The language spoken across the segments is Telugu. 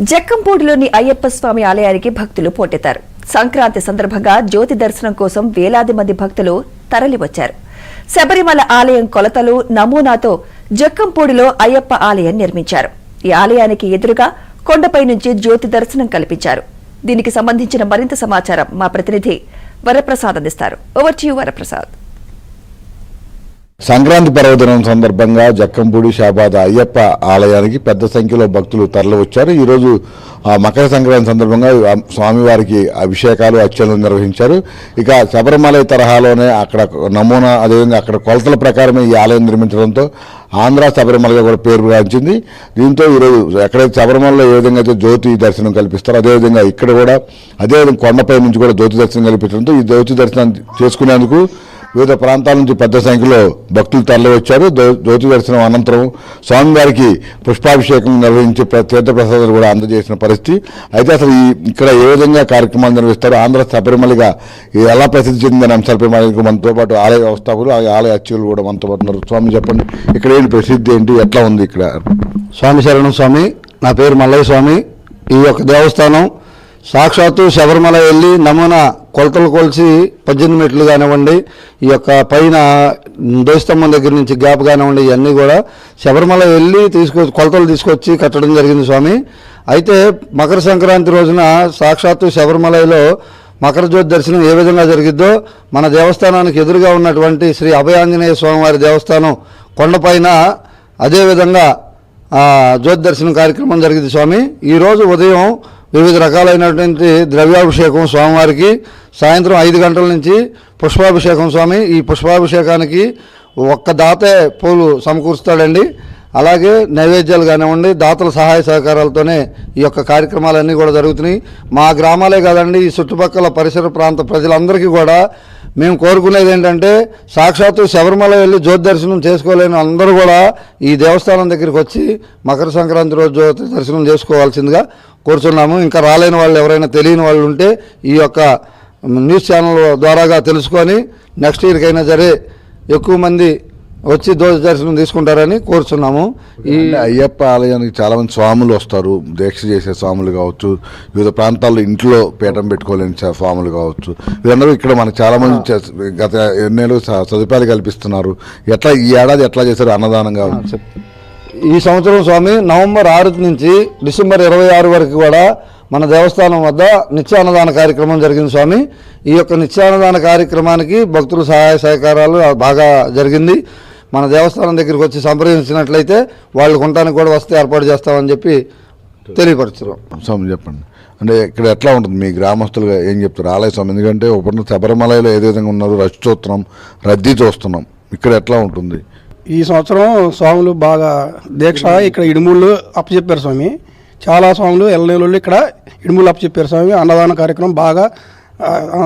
జక్కంపూడిలోని అయ్యప్ప స్వామి ఆలయానికి భక్తులు పోటెత్తారు. సంక్రాంతి సందర్భంగా జ్యోతి దర్శనం కోసం వేలాది మంది భక్తులు తరలివచ్చారు. శబరిమల ఆలయం కొలతలు నమూనాతో జక్కంపూడిలో అయ్యప్ప ఆలయం నిర్మించారు. ఈ ఆలయానికి ఎదురుగా కొండపై నుంచి జ్యోతి దర్శనం కల్పించారు. దీనికి సంబంధించిన మరింత సమాచారం మా ప్రతినిధి వరప్రసాద్ అందిస్తారు. Over to you Varaprasad. Sankranti పర్వదినం సందర్భంగా జక్కంపూడి షాబాద్ అయ్యప్ప ఆలయానికి పెద్ద సంఖ్యలో భక్తులు తరలివచ్చారు. ఈరోజు మకర సంక్రాంతి సందర్భంగా స్వామివారికి అభిషేకాలు అర్చనలు నిర్వహించారు. ఇక శబరిమల తరహాలోనే అక్కడ నమూనా అదేవిధంగా అక్కడ కొలతల ప్రకారమే ఈ ఆలయం నిర్మించడంతో ఆంధ్ర శబరిమలగా కూడా పేరు గాంచింది. దీంతో ఈరోజు ఎక్కడైతే శబరిమలలో ఏ విధంగా అయితే జ్యోతి దర్శనం కల్పిస్తారో అదేవిధంగా ఇక్కడ కూడా అదేవిధంగా కొండపై నుంచి కూడా జ్యోతి దర్శనం కల్పించడంతో ఈ జ్యోతి దర్శనం చేసుకునేందుకు వివిధ ప్రాంతాల నుంచి పెద్ద సంఖ్యలో భక్తులు తరలివచ్చారు. జ్యోతి దర్శనం అనంతరం స్వామివారికి పుష్పాభిషేకం నిర్వహించి తీర్థప్రసాదాలు కూడా అందజేసిన పరిస్థితి. అయితే అసలు ఇక్కడ ఏ విధంగా కార్యక్రమాలు నిర్వహిస్తారు, ఆంధ్ర శబరిమలగా ఎలా ప్రసిద్ధి చెందిన అంశాలపై మనతో పాటు ఆలయ వ్యవస్థాపకులు ఆలయ అర్చకులు కూడా మనతో పాటు ఉన్నారు. స్వామి చెప్పండి, ఇక్కడ ఏంటి ప్రసిద్ధి ఏంటి, ఎట్లా ఉంది ఇక్కడ? స్వామి శరణం స్వామి. నా పేరు మల్లయ్య స్వామి. ఈ యొక్క దేవస్థానం సాక్షాత్తు శబరిమల వెళ్ళి నమూనా కొలతలు కొలిసి 18 మెట్లు కానివ్వండి, ఈ యొక్క పైన దోస్తంభం దగ్గర నుంచి గ్యాప్ కానివ్వండి, ఇవన్నీ కూడా శబరిమల వెళ్ళి కొలతలు తీసుకొచ్చి కట్టడం జరిగింది స్వామి. అయితే మకర సంక్రాంతి రోజున సాక్షాత్తు శబరిమలలో మకర జ్యోతి దర్శనం ఏ విధంగా జరిగిద్దో మన దేవస్థానానికి ఎదురుగా ఉన్నటువంటి శ్రీ అభయాంజనేయ స్వామివారి దేవస్థానం కొండపైన అదేవిధంగా జ్యోతి దర్శనం కార్యక్రమం జరిగింది స్వామి. ఈరోజు ఉదయం వివిధ రకాలైనటువంటి ద్రవ్యాభిషేకం స్వామివారికి, సాయంత్రం 5 గంటల నుంచి పుష్పాభిషేకం స్వామి. ఈ పుష్పాభిషేకానికి ఒక్క దాతే పూలు సమకూరుస్తాడండి. అలాగే నైవేద్యాలు కానివ్వండి, దాతల సహాయ సహకారాలతోనే ఈ యొక్క కార్యక్రమాలన్నీ కూడా జరుగుతున్నాయి. మా గ్రామాలే కాదండి, ఈ చుట్టుపక్కల పరిసర ప్రాంత ప్రజలందరికీ కూడా మేము కోరుకునేది ఏంటంటే సాక్షాత్తు శబరిమల వెళ్ళి జ్యోతి దర్శనం చేసుకోలేని అందరూ కూడా ఈ దేవస్థానం దగ్గరికి వచ్చి మకర సంక్రాంతి రోజు జ్యోతి దర్శనం చేసుకోవాల్సిందిగా కోరుచున్నాము. ఇంకా రాలేని వాళ్ళు ఎవరైనా తెలియని వాళ్ళు ఉంటే ఈ యొక్క న్యూస్ ఛానల్ ద్వారాగా తెలుసుకొని నెక్స్ట్ ఇయర్కైనా సరే ఎక్కువ మంది వచ్చి జ్యోతి దర్శనం తీసుకుంటారని కోరుచున్నాము. ఈ అయ్యప్ప ఆలయానికి చాలా మంది స్వాములు వస్తారు, దీక్ష చేసే స్వాములు కావచ్చు, వివిధ ప్రాంతాల్లో ఇంట్లో పీఠం పెట్టుకోలేని స్వాములు కావచ్చు. వీళ్ళందరూ ఇక్కడ మనకు చాలా మంది గత ఎన్నేళ్ళు సదుపాయాలు కల్పిస్తున్నారు. ఎట్లా ఈ ఏడాది ఎట్లా చేశారు అన్నదానం కావచ్చు? ఈ సంవత్సరం స్వామి నవంబర్ 6 నుంచి డిసెంబర్ 26 వరకు కూడా మన దేవస్థానం వద్ద నిత్యాన్నదాన కార్యక్రమం జరిగింది స్వామి. ఈ యొక్క నిత్యాన్నదాన కార్యక్రమానికి భక్తుల సహాయ సహకారాలు బాగా జరిగింది. మన దేవస్థానం దగ్గరికి వచ్చి సంప్రదించినట్లయితే వాళ్ళు కొనడానికి కూడా వస్తే ఏర్పాటు చేస్తామని చెప్పి తెలియపరుచున్నాం. స్వామి చెప్పండి, అంటే ఇక్కడ ఎట్లా ఉంటుంది మీ గ్రామస్తులుగా ఏం చెప్తారు ఆలయ స్వామి? ఎందుకంటే ఇప్పుడు శబరిమలలో ఏ విధంగా ఉన్నారు, రష్ చూస్తున్నాం, రద్దీ చూస్తున్నాం, ఇక్కడ ఎట్లా ఉంటుంది? ఈ సంవత్సరం స్వాములు బాగా దీక్ష ఇక్కడ ఇడుముళ్ళు అప్పచెప్పారు స్వామి. చాలా స్వాములు ఎల్లనేళ్ళు ఇక్కడ ఇడుముళ్ళు అప్పచెప్పారు స్వామి. అన్నదాన కార్యక్రమం బాగా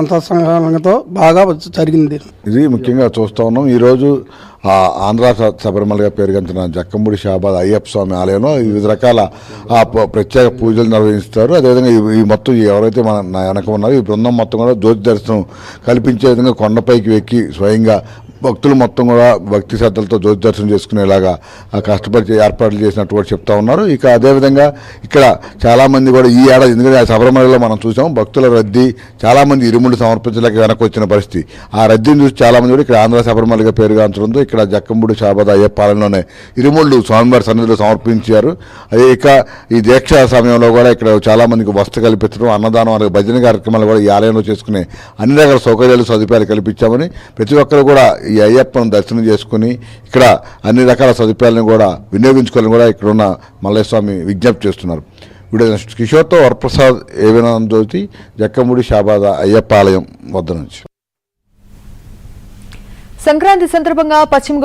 అంతఃసంఘంతో బాగా జరిగింది. ఇది ముఖ్యంగా చూస్తూ ఉన్నాం. ఈరోజు ఆంధ్ర శబరిమలగా పేరుగంచిన జక్కంపూడి షాబాద్ అయ్యప్ప స్వామి ఆలయంలో వివిధ రకాల ప్రత్యేక పూజలు నిర్వహిస్తారు. అదేవిధంగా ఈ మొత్తం ఎవరైతే మన వెనక ఉన్నారో ఈ బృందం మొత్తం కూడా జ్యోతి దర్శనం కల్పించే విధంగా కొండపైకి ఎక్కి స్వయంగా భక్తులు మొత్తం కూడా భక్తి శ్రద్ధలతో జ్యోతి దర్శనం చేసుకునేలాగా కష్టపడి ఏర్పాట్లు చేసినట్టు కూడా చెప్తా ఉన్నారు. ఇక అదేవిధంగా ఇక్కడ చాలామంది కూడా ఈ ఏడాది, ఎందుకంటే శబరిమలలో మనం చూసాం భక్తుల రద్దీ, చాలామంది ఇరుములు సమర్పించలేక వెనక్కి వచ్చిన పరిస్థితి. ఆ రద్దీని చూసి చాలామంది కూడా ఇక్కడ ఆంధ్ర శబరిమలగా పేరుగాంచడంతో ఇక్కడ జక్కంపూడి షాబాద్ అయ్యప్ప ఆలయంలోనే ఇరుముళ్ళు స్వామివారి సన్నిధిలో సమర్పించారు. అదే ఇక ఈ దీక్ష సమయంలో కూడా ఇక్కడ చాలామందికి వసతి కల్పించడం, అన్నదానం అలాగే భజన కార్యక్రమాలు కూడా ఈ ఆలయంలో చేసుకునే అన్ని రకాల సౌకర్యాలు సదుపాయాలు కల్పించామని ప్రతి ఒక్కరు కూడా ఈ అయ్యప్పను దర్శనం చేసుకుని ఇక్కడ అన్ని రకాల సదుపాయాలను కూడా వినియోగించుకోవాలని కూడా ఇక్కడ ఉన్న మల్లయ్య స్వామి విజ్ఞప్తి చేస్తున్నారు. వీడియో కిషోర్తో వరప్రసాద్, ఏవినానంద జ్యోతి, జక్కంపూడి షాబాద్ అయ్యప్ప ఆలయం వద్ద నుంచి. సంక్రాంతి సందర్భంగా పశ్చిమ గోదావరి